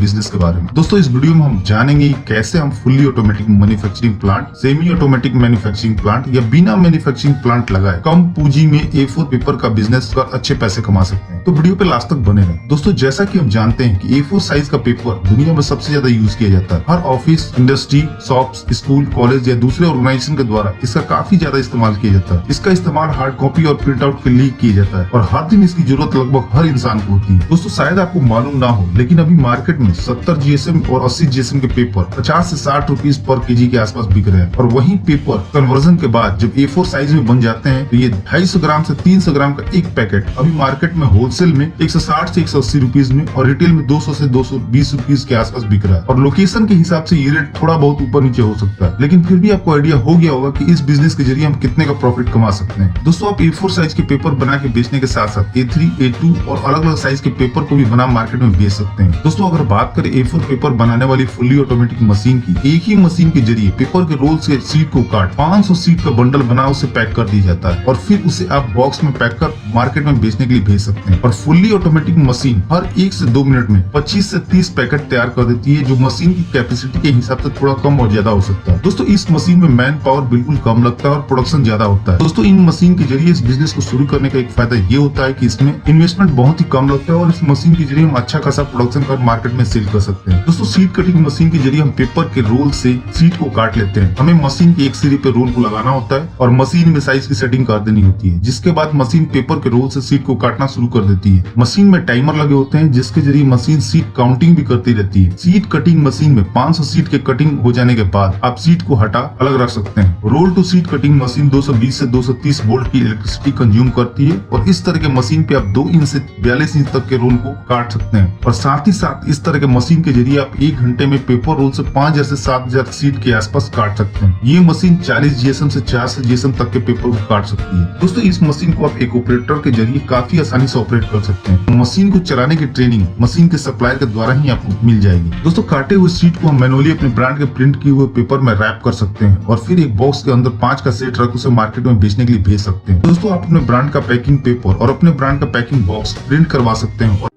Business के बारे में। दोस्तों इस वीडियो में हम जानेंगे कैसे हम fully automatic manufacturing plant, semi automatic manufacturing plant या बिना मैन्युफैक्चरिंग प्लांट लगाए कम पूंजी में A4 पेपर का बिजनेस कर अच्छे पैसे कमा सकते हैं। तो वीडियो पे लास्ट तक बने रहें। दोस्तों जैसा कि हम जानते हैं कि A4 साइज का पेपर दुनिया में सबसे ज्यादा यूज किया जाता है। हर office, industry, shops, school, college या दूसरे ऑर्गेनाइजेशन के द्वारा इसका काफी ज्यादा इस्तेमाल किया जाता है। इसका इस्तेमाल हार्ड कॉपी और प्रिंट आउट के लिए किया जाता है और हर दिन इसकी जरूरत लगभग हर इंसान को होती है। दोस्तों शायद आपको मालूम ना हो, लेकिन अभी मार्केट में 70 GSM और 80 GSM के पेपर 50 से 60 रुपीज पर केजी के आसपास बिक रहे हैं। और वही पेपर कन्वर्जन के बाद जब A4 साइज में बन जाते हैं तो ये 250 ग्राम से 300 ग्राम का एक पैकेट अभी मार्केट में होलसेल में 160 से 180 रुपीज में और रिटेल में 200 से 220 रुपीज के आसपास बिक रहा है। और लोकेशन के हिसाब से ये रेट थोड़ा बहुत ऊपर नीचे हो सकता है, लेकिन फिर भी आपको आइडिया हो गया होगा कि इस बिजनेस के जरिए हम कितने का प्रॉफिट कमा सकते हैं। दोस्तों आप A4 साइज के पेपर बना के बेचने के साथ साथ A3, A2 और अलग अलग साइज के पेपर को भी बना मार्केट में बेच सकते हैं। दोस्तों अगर बात करें A4 पेपर बनाने वाली फुल्ली ऑटोमेटिक मशीन की, एक ही मशीन के जरिए पेपर के रोल से सीट को काट 500 सीट का बंडल बना उसे पैक कर दिया जाता है और फिर उसे आप बॉक्स में पैक कर मार्केट में बेचने के लिए भेज सकते हैं। और फुल्ली ऑटोमेटिक मशीन हर 1 से 2 मिनट में 25 से 30 पैकेट तैयार कर देती है, जो मशीन की कैपेसिटी के हिसाब से थोड़ा कम और ज्यादा हो सकता है। दोस्तों इस मशीन में मैन पावर बिल्कुल कम लगता है और प्रोडक्शन ज्यादा होता है। दोस्तों इन मशीन के जरिए इस बिजनेस को शुरू करने का एक फायदा ये होता है कि इसमें इन्वेस्टमेंट बहुत ही कम लगता है और इस मशीन के जरिए हम अच्छा खासा प्रोडक्शन कर मार्केट में सेल कर सकते हैं। दोस्तों सीट कटिंग मशीन के जरिए हम पेपर के रोल से सीट को काट लेते हैं। हमें मशीन की एक सिरे पे रोल को लगाना होता है और मशीन में साइज की सेटिंग कर देनी होती है, जिसके बाद मशीन पेपर के रोल से सीट को काटना शुरू कर देती है। मशीन में टाइमर लगे होते हैं जिसके जरिए मशीन सीट काउंटिंग भी करती रहती है। सीट कटिंग मशीन में 500 सीट के कटिंग हो जाने के बाद आप सीट को हटा अलग रख सकते हैं। Roll to sheet cutting machine 220 से 230 वोल्ट की इलेक्ट्रिसिटी कंज्यूम करती है और इस तरह के मशीन पे आप 2 इंच से 42 इंच तक के रोल को काट सकते हैं। और साथ ही साथ इस तरह के मशीन के जरिए आप 1 घंटे में पेपर रोल से 5000 से 7000 सीट के आसपास काट सकते हैं। ये मशीन 40 GSM से 400 GSM तक के पेपर को काट सकती है। दोस्तों इस मशीन को आप एक ऑपरेटर के जरिए काफी आसानी से ऑपरेट कर सकते हैं। मशीन को चलाने की ट्रेनिंग मशीन के सप्लायर के द्वारा ही आपको मिल जाएगी। दोस्तों काटे हुए सीट को हम मैनुअली अपने ब्रांड के प्रिंट किए हुए पेपर में रैप कर सकते हैं और फिर एक बॉक्स के अंदर 5 का सेट रख उसे मार्केट में बेचने के लिए भेज सकते हैं। दोस्तों आप अपने ब्रांड का पैकिंग पेपर और अपने ब्रांड का पैकिंग बॉक्स प्रिंट करवा सकते हैं।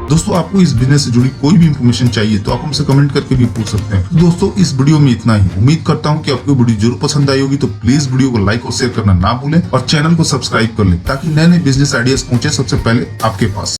दोस्तों आपको इस बिजनेस से जुड़ी कोई भी इंफॉर्मेशन चाहिए तो आप हमसे कमेंट करके भी पूछ सकते हैं। तो दोस्तों इस वीडियो में इतना ही। उम्मीद करता हूं कि आपको वीडियो जरूर पसंद आई होगी, तो प्लीज वीडियो को लाइक और शेयर करना ना भूलें और चैनल को सब्सक्राइब कर लें ताकि नए नए बिजनेस आइडियाज पहुंचे सबसे पहले आपके पास।